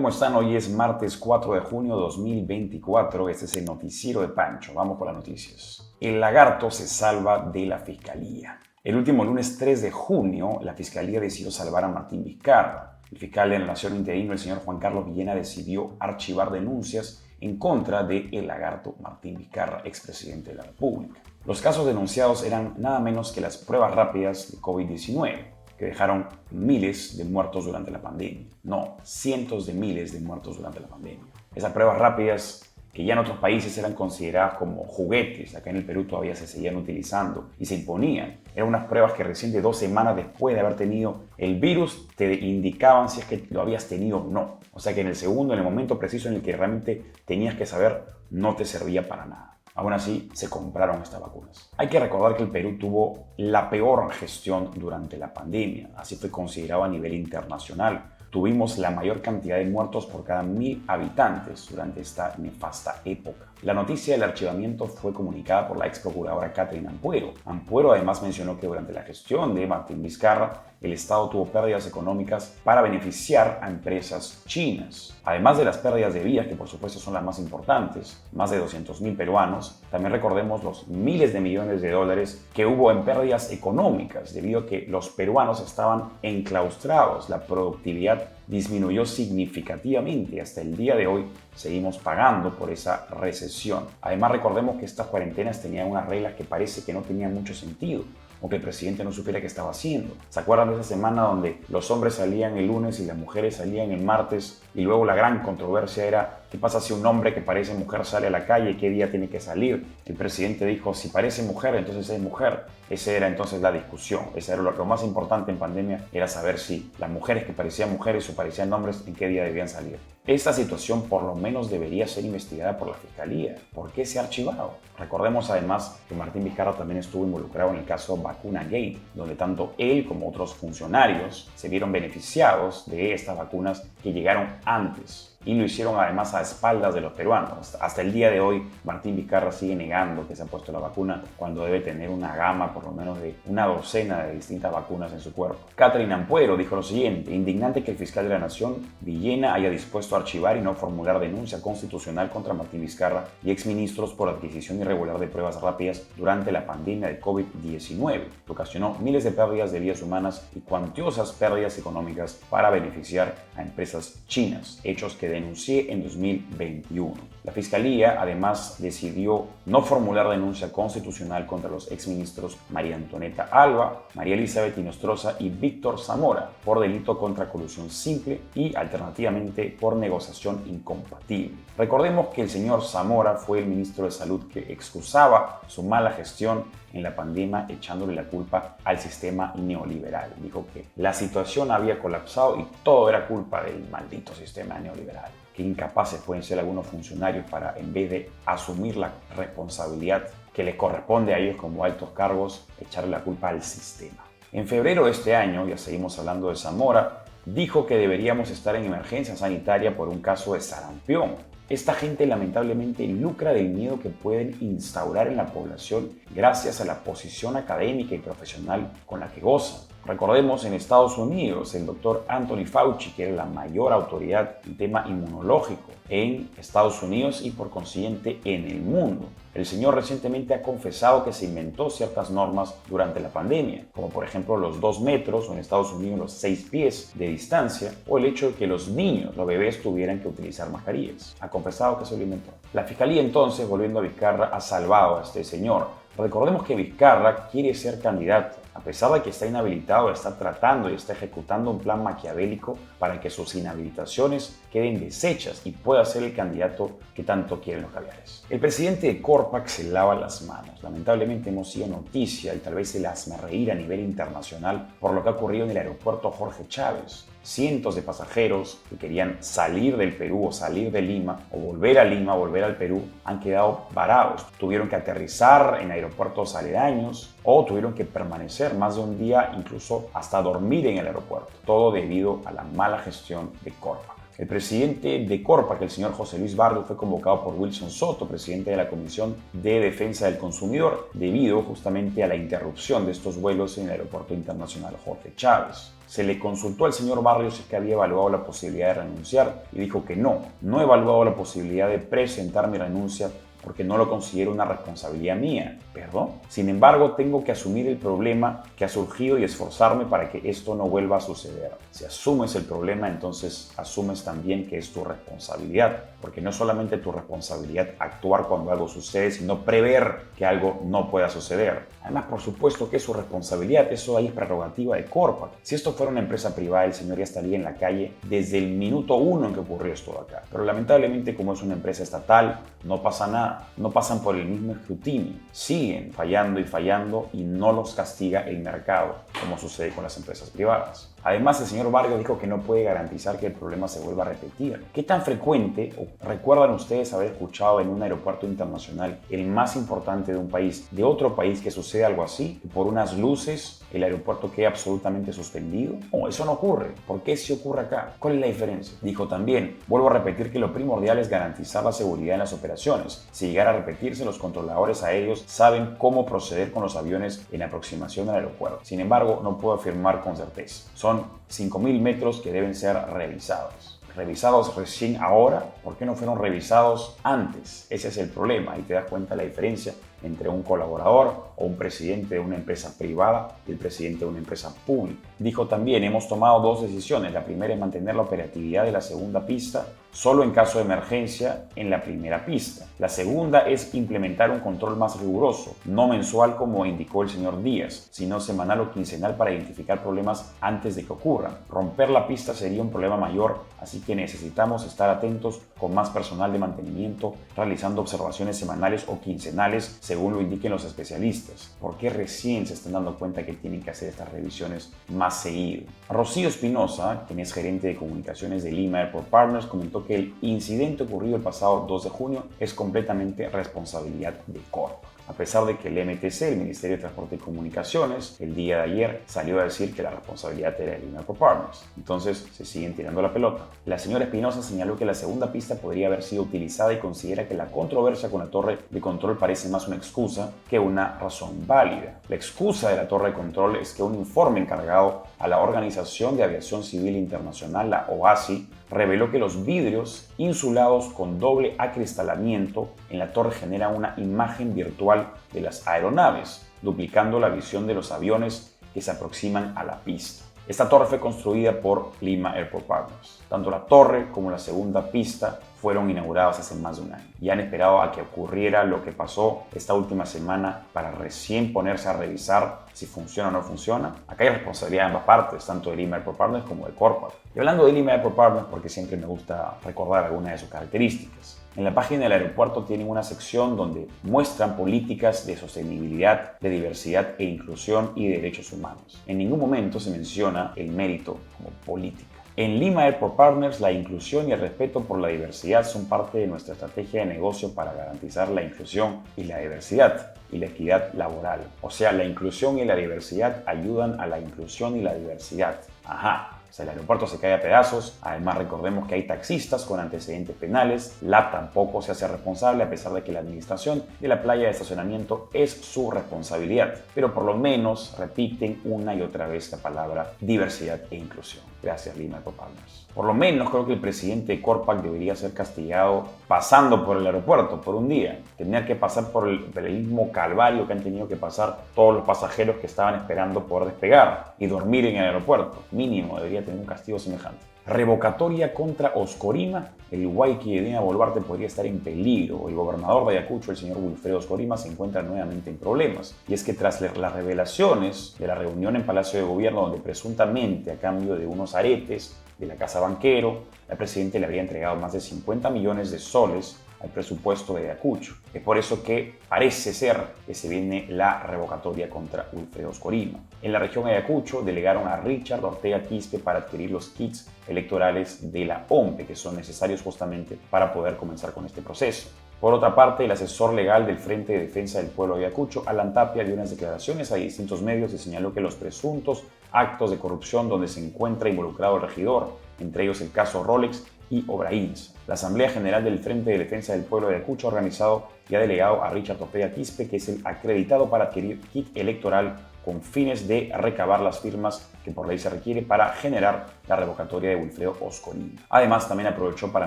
¿cómo están? Hoy es martes 4 de junio de 2024. Este es el noticiero de Pancho. Vamos con las noticias. El lagarto se salva de la fiscalía. El último lunes 3 de junio, la fiscalía decidió salvar a Martín Vizcarra. El fiscal de la Nación interino, el señor Juan Carlos Villena, decidió archivar denuncias en contra de el lagarto Martín Vizcarra, expresidente de la República. Los casos denunciados eran nada menos que las pruebas rápidas de COVID-19, que dejaron miles de muertos durante la pandemia. No, cientos de miles de muertos durante la pandemia. Esas pruebas rápidas que ya en otros países eran consideradas como juguetes, acá en el Perú todavía se seguían utilizando y se imponían. Eran unas pruebas que recién de 2 semanas después de haber tenido el virus te indicaban si es que lo habías tenido o no. O sea que en el momento preciso en el que realmente tenías que saber, no te servía para nada. Aún así, se compraron estas vacunas. Hay que recordar que el Perú tuvo la peor gestión durante la pandemia. Así fue considerado a nivel internacional. Tuvimos la mayor cantidad de muertos por cada 1000 habitantes durante esta nefasta época. La noticia del archivamiento fue comunicada por la ex procuradora Catherine Ampuero. Ampuero además mencionó que durante la gestión de Martín Vizcarra, el Estado tuvo pérdidas económicas para beneficiar a empresas chinas. Además de las pérdidas de vidas, que por supuesto son las más importantes, más de 200.000 peruanos, también recordemos los miles de millones de dólares que hubo en pérdidas económicas debido a que los peruanos estaban enclaustrados. La productividad disminuyó significativamente y hasta el día de hoy seguimos pagando por esa recesión. Además, recordemos que estas cuarentenas tenían unas reglas que parece que no tenían mucho sentido, o que el presidente no supiera qué estaba haciendo. ¿Se acuerdan de esa semana donde los hombres salían el lunes y las mujeres salían el martes? Y luego la gran controversia era, ¿qué pasa si un hombre que parece mujer sale a la calle? ¿Qué día tiene que salir? El presidente dijo, si parece mujer, entonces es mujer. Esa era entonces la discusión. Esa era lo más importante en pandemia, era saber si las mujeres que parecían mujeres o parecían hombres, en qué día debían salir. Esta situación por lo menos debería ser investigada por la Fiscalía. ¿Por qué se ha archivado? Recordemos además que Martín Vizcarra también estuvo involucrado en el caso Vacuna Gate, donde tanto él como otros funcionarios se vieron beneficiados de estas vacunas que llegaron antes. Y lo hicieron además a espaldas de los peruanos. Hasta el día de hoy, Martín Vizcarra sigue negando que se ha puesto la vacuna cuando debe tener una gama por lo menos de una docena de distintas vacunas en su cuerpo. Catherine Ampuero dijo lo siguiente: indignante que el fiscal de la Nación, Villena, haya dispuesto a archivar y no formular denuncia constitucional contra Martín Vizcarra y exministros por adquisición irregular de pruebas rápidas durante la pandemia de COVID-19, que ocasionó miles de pérdidas de vidas humanas y cuantiosas pérdidas económicas para beneficiar a empresas chinas, hechos que denuncié en 2021. La Fiscalía además decidió no formular denuncia constitucional contra los exministros María Antonieta Alba, María Elizabeth Inostroza y Víctor Zamora por delito contra colusión simple y alternativamente por negociación incompatible. Recordemos que el señor Zamora fue el ministro de Salud que excusaba su mala gestión en la pandemia echándole la culpa al sistema neoliberal. Dijo que la situación había colapsado y todo era culpa del maldito sistema neoliberal. Qué incapaces pueden ser algunos funcionarios para, en vez de asumir la responsabilidad que les corresponde a ellos como altos cargos, echarle la culpa al sistema. En febrero de este año, ya seguimos hablando de Zamora, dijo que deberíamos estar en emergencia sanitaria por un caso de sarampión. Esta gente lamentablemente lucra del miedo que pueden instaurar en la población gracias a la posición académica y profesional con la que gozan. Recordemos, en Estados Unidos, el doctor Anthony Fauci, que era la mayor autoridad en tema inmunológico en Estados Unidos y por consiguiente en el mundo. El señor recientemente ha confesado que se inventó ciertas normas durante la pandemia, como por ejemplo los 2 metros o en Estados Unidos los 6 pies de distancia, o el hecho de que los niños, los bebés, tuvieran que utilizar mascarillas. Ha confesado que se lo inventó. La Fiscalía entonces, volviendo a Vizcarra, ha salvado a este señor. Recordemos que Vizcarra quiere ser candidato. A pesar de que está inhabilitado, está tratando y está ejecutando un plan maquiavélico para que sus inhabilitaciones queden deshechas y pueda ser el candidato que tanto quieren los caviares. El presidente de Corpac se lava las manos. Lamentablemente hemos sido noticia y tal vez el hazmerreír a nivel internacional por lo que ha ocurrido en el aeropuerto Jorge Chávez. Cientos de pasajeros que querían salir del Perú o salir de Lima o volver a Lima, volver al Perú, han quedado varados. Tuvieron que aterrizar en aeropuertos aledaños o tuvieron que permanecer más de un día, incluso hasta dormir en el aeropuerto. Todo debido a la mala gestión de Corpac. El presidente de Corpac, el señor José Luis Barrios, fue convocado por Wilson Soto, presidente de la Comisión de Defensa del Consumidor, debido justamente a la interrupción de estos vuelos en el Aeropuerto Internacional Jorge Chávez. Se le consultó al señor Barrios si es que había evaluado la posibilidad de renunciar y dijo que no he evaluado la posibilidad de presentar mi renuncia porque no lo considero una responsabilidad mía. ¿Perdón? Sin embargo, tengo que asumir el problema que ha surgido y esforzarme para que esto no vuelva a suceder. Si asumes el problema, entonces asumes también que es tu responsabilidad, porque no es solamente tu responsabilidad actuar cuando algo sucede, sino prever que algo no pueda suceder. Además, por supuesto que es su responsabilidad, eso ahí es prerrogativa de Corpac. Si esto fuera una empresa privada, el señor ya estaría en la calle desde el minuto 1 en que ocurrió esto de acá. Pero lamentablemente, como es una empresa estatal, no pasa nada, no pasan por el mismo escrutinio, siguen fallando y no los castiga el mercado, como sucede con las empresas privadas. Además, el señor Barrios dijo que no puede garantizar que el problema se vuelva a repetir. ¿Qué tan frecuente recuerdan ustedes haber escuchado en un aeropuerto internacional, el más importante de un país, de otro país, que sucede algo así? Que por unas luces el aeropuerto queda absolutamente suspendido. No, eso no ocurre. ¿Por qué sí ocurre acá? ¿Cuál es la diferencia? Dijo también, vuelvo a repetir que lo primordial es garantizar la seguridad en las operaciones. Si llegara a repetirse, los controladores aéreos saben cómo proceder con los aviones en aproximación al aeropuerto. Sin embargo, no puedo afirmar con certeza. Son 5.000 metros que deben ser revisados. Revisados recién ahora, ¿por qué no fueron revisados antes? Ese es el problema. Ahí te das cuenta de la diferencia entre un colaborador o un presidente de una empresa privada y el presidente de una empresa pública. Dijo también, hemos tomado dos decisiones. La primera es mantener la operatividad de la segunda pista solo en caso de emergencia en la primera pista. La segunda es implementar un control más riguroso, no mensual como indicó el señor Díaz, sino semanal o quincenal para identificar problemas antes de que ocurran. Romper la pista sería un problema mayor, así que necesitamos estar atentos con más personal de mantenimiento, realizando observaciones semanales o quincenales según lo indiquen los especialistas. ¿Por qué recién se están dando cuenta que tienen que hacer estas revisiones más seguido? Rocío Espinosa, quien es gerente de comunicaciones de Lima Airport Partners, comentó que el incidente ocurrido el pasado 2 de junio es completamente responsabilidad de Corpac. A pesar de que el MTC, el Ministerio de Transporte y Comunicaciones, el día de ayer salió a decir que la responsabilidad era de Lima Airport Partners. Entonces se siguen tirando la pelota. La señora Espinosa señaló que la segunda pista podría haber sido utilizada y considera que la controversia con la torre de control parece más una excusa que una razón válida. La excusa de la torre de control es que un informe encargado a la Organización de Aviación Civil Internacional, la OACI, reveló que los vidrios insulados con doble acristalamiento en la torre generan una imagen virtual de las aeronaves, duplicando la visión de los aviones que se aproximan a la pista. Esta torre fue construida por Lima Airport Partners. Tanto la torre como la segunda pista fueron inaugurados hace más de un año y han esperado a que ocurriera lo que pasó esta última semana para recién ponerse a revisar si funciona o no funciona. Acá hay responsabilidad de ambas partes, tanto de Lima Airport Partners como de Corpac. Y hablando de Lima Airport Partners, porque siempre me gusta recordar algunas de sus características. En la página del aeropuerto tienen una sección donde muestran políticas de sostenibilidad, de diversidad e inclusión y derechos humanos. En ningún momento se menciona el mérito como política. En Lima Airport Partners, la inclusión y el respeto por la diversidad son parte de nuestra estrategia de negocio para garantizar la inclusión y la diversidad y la equidad laboral. O sea, la inclusión y la diversidad ayudan a la inclusión y la diversidad. Ajá. O sea, el aeropuerto se cae a pedazos. Además, recordemos que hay taxistas con antecedentes penales. LAP tampoco se hace responsable, a pesar de que la administración de la playa de estacionamiento es su responsabilidad. Pero por lo menos repiten una y otra vez la palabra diversidad e inclusión. Gracias, Lima Airport Partners. Por lo menos creo que el presidente de Corpac debería ser castigado pasando por el aeropuerto por un día. Tener que pasar por el mismo calvario que han tenido que pasar todos los pasajeros que estaban esperando poder despegar y dormir en el aeropuerto. Mínimo debería tener un castigo semejante. Revocatoria contra Oscorima. El Guayqui de Dina Boluarte podría estar en peligro. El gobernador de Ayacucho, el señor Wilfredo Oscorima, se encuentra nuevamente en problemas. Y es que tras las revelaciones de la reunión en Palacio de Gobierno, donde presuntamente a cambio de unos aretes de la Casa Banquero, la presidenta le habría entregado más de 50 millones de soles al presupuesto de Ayacucho. Es por eso que parece ser que se viene la revocatoria contra Wilfredo Oscorima. En la región de Ayacucho delegaron a Richard Ortega Quispe para adquirir los kits electorales de la OMPE, que son necesarios justamente para poder comenzar con este proceso. Por otra parte, el asesor legal del Frente de Defensa del Pueblo de Ayacucho, Alan Tapia, dio unas declaraciones a distintos medios y señaló que los presuntos actos de corrupción donde se encuentra involucrado el regidor, entre ellos el caso Rolex, y Obrains. La Asamblea General del Frente de Defensa del Pueblo de Ayacucho ha organizado y ha delegado a Richard Ortega Quispe, que es el acreditado para adquirir kit electoral con fines de recabar las firmas que por ley se requiere para generar la revocatoria de Wilfredo Oscorima. Además, también aprovechó para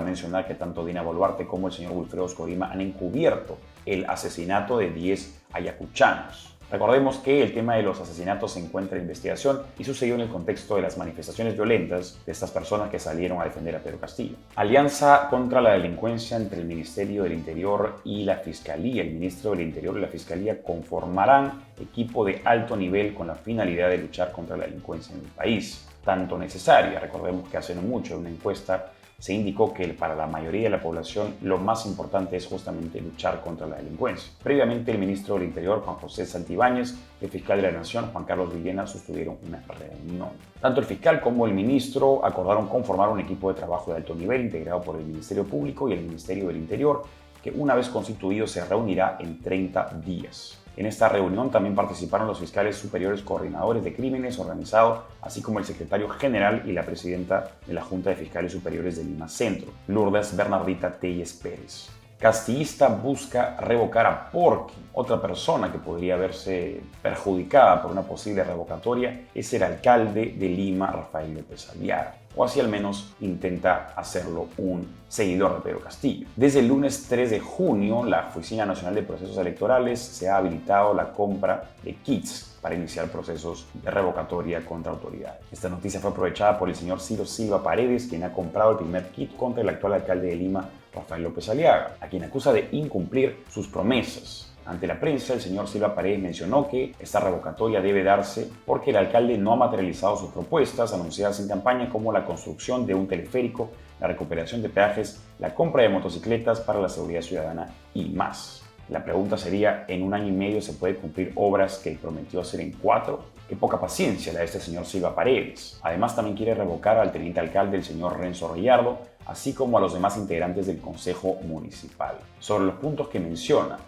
mencionar que tanto Dina Boluarte como el señor Wilfredo Oscorima han encubierto el asesinato de 10 ayacuchanos. Recordemos que el tema de los asesinatos se encuentra en investigación y sucedió en el contexto de las manifestaciones violentas de estas personas que salieron a defender a Pedro Castillo. Alianza contra la delincuencia entre el Ministerio del Interior y la Fiscalía. El Ministro del Interior y la Fiscalía conformarán equipo de alto nivel con la finalidad de luchar contra la delincuencia en el país. Tanto necesaria. Recordemos que hace no mucho en una encuesta se indicó que para la mayoría de la población lo más importante es justamente luchar contra la delincuencia. Previamente, el ministro del Interior, Juan José Santibáñez, y el fiscal de la Nación, Juan Carlos Villena, sostuvieron una reunión. Tanto el fiscal como el ministro acordaron conformar un equipo de trabajo de alto nivel integrado por el Ministerio Público y el Ministerio del Interior, que una vez constituido se reunirá en 30 días. En esta reunión también participaron los fiscales superiores coordinadores de crímenes organizados, así como el secretario general y la presidenta de la Junta de Fiscales Superiores de Lima Centro, Lourdes Bernardita Telles Pérez. Castillista busca revocar a Porky. Otra persona que podría verse perjudicada por una posible revocatoria es el alcalde de Lima, Rafael López Aliaga, o así al menos intenta hacerlo un seguidor de Pedro Castillo. Desde el lunes 3 de junio, la Oficina Nacional de Procesos Electorales se ha habilitado la compra de kits para iniciar procesos de revocatoria contra autoridades. Esta noticia fue aprovechada por el señor Ciro Silva Paredes, quien ha comprado el primer kit contra el actual alcalde de Lima, Rafael López Aliaga, a quien acusa de incumplir sus promesas. Ante la prensa, el señor Silva Paredes mencionó que esta revocatoria debe darse porque el alcalde no ha materializado sus propuestas anunciadas en campaña, como la construcción de un teleférico, la recuperación de peajes, la compra de motocicletas para la seguridad ciudadana y más. La pregunta sería, ¿en un año y medio se puede cumplir obras que prometió hacer en 4? Qué poca paciencia la de este señor Silva Paredes. Además, también quiere revocar al teniente alcalde, el señor Renzo Rayardo, así como a los demás integrantes del Consejo Municipal. Sobre los puntos que menciona,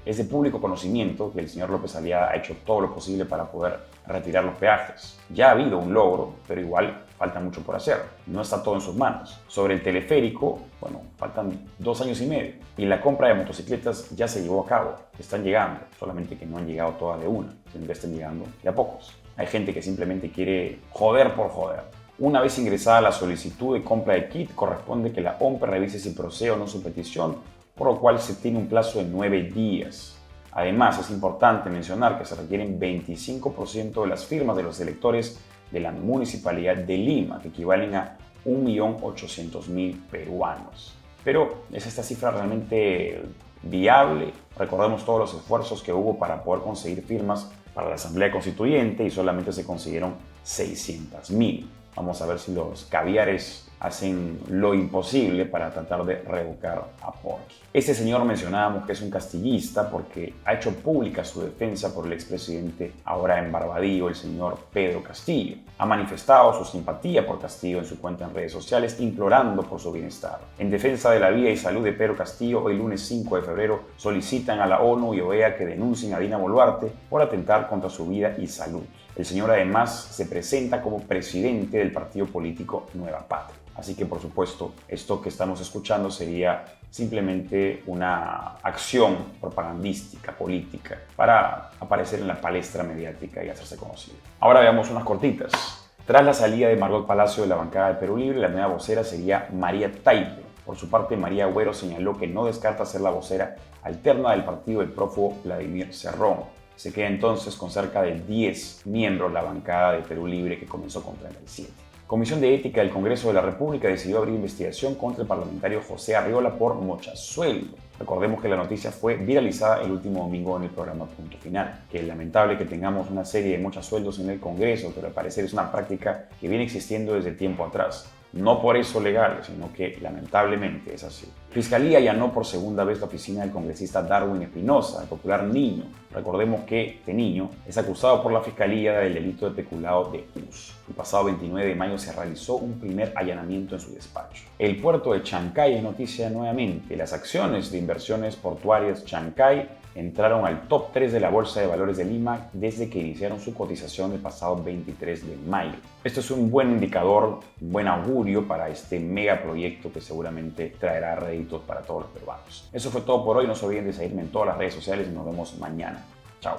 es de público conocimiento que el señor López Aliaga ha hecho todo lo posible para poder retirar los peajes. Ya ha habido un logro, pero igual falta mucho por hacer. No está todo en sus manos. Sobre el teleférico, bueno, faltan 2 años y medio. Y la compra de motocicletas ya se llevó a cabo. Están llegando, solamente que no han llegado todas de una, sino que están llegando de a pocos. Hay gente que simplemente quiere joder por joder. Una vez ingresada la solicitud de compra de kit, corresponde que la OMPE revise si procede o no su petición, por lo cual se tiene un plazo de 9 días. Además, es importante mencionar que se requieren 25% de las firmas de los electores de la Municipalidad de Lima, que equivalen a 1.800.000 peruanos. Pero, ¿es esta cifra realmente viable? Recordemos todos los esfuerzos que hubo para poder conseguir firmas para la Asamblea Constituyente y solamente se consiguieron 600.000. Vamos a ver si los caviares hacen lo imposible para tratar de revocar a Porky. Este señor mencionábamos que es un castillista porque ha hecho pública su defensa por el expresidente ahora en Barbadillo, el señor Pedro Castillo. Ha manifestado su simpatía por Castillo en su cuenta en redes sociales, implorando por su bienestar. En defensa de la vida y salud de Pedro Castillo, hoy lunes 5 de febrero solicitan a la ONU y OEA que denuncien a Dina Boluarte por atentar contra su vida y salud. El señor además se presenta como presidente del partido político Nueva Patria. Así que, por supuesto, esto que estamos escuchando sería simplemente una acción propagandística, política, para aparecer en la palestra mediática y hacerse conocido. Ahora veamos unas cortitas. Tras la salida de Margot Palacio de la bancada de Perú Libre, la nueva vocera sería María Taipe. Por su parte, María Agüero señaló que no descarta ser la vocera alterna del partido del prófugo Vladimir Cerrón. Se queda entonces con cerca de 10 miembros la bancada de Perú Libre, que comenzó con 37. Comisión de Ética del Congreso de la República decidió abrir investigación contra el parlamentario José Arriola por mochasueldo. Recordemos que la noticia fue viralizada el último domingo en el programa Punto Final. Que es lamentable que tengamos una serie de mochasueldos en el Congreso, pero al parecer es una práctica que viene existiendo desde tiempo atrás. No por eso legal, sino que lamentablemente es así. Fiscalía allanó por segunda vez la oficina del congresista Darwin Espinosa, el popular Niño. Recordemos que este niño es acusado por la Fiscalía del delito de peculado de uso. El pasado 29 de mayo se realizó un primer allanamiento en su despacho. El puerto de Chancay es noticia nuevamente. Las acciones de inversiones portuarias Chancay entraron al top 3 de la Bolsa de Valores de Lima desde que iniciaron su cotización el pasado 23 de mayo. Esto es un buen indicador, un buen augurio para este megaproyecto que seguramente traerá réditos para todos los peruanos. Eso fue todo por hoy. No se olviden de seguirme en todas las redes sociales y nos vemos mañana. Chao.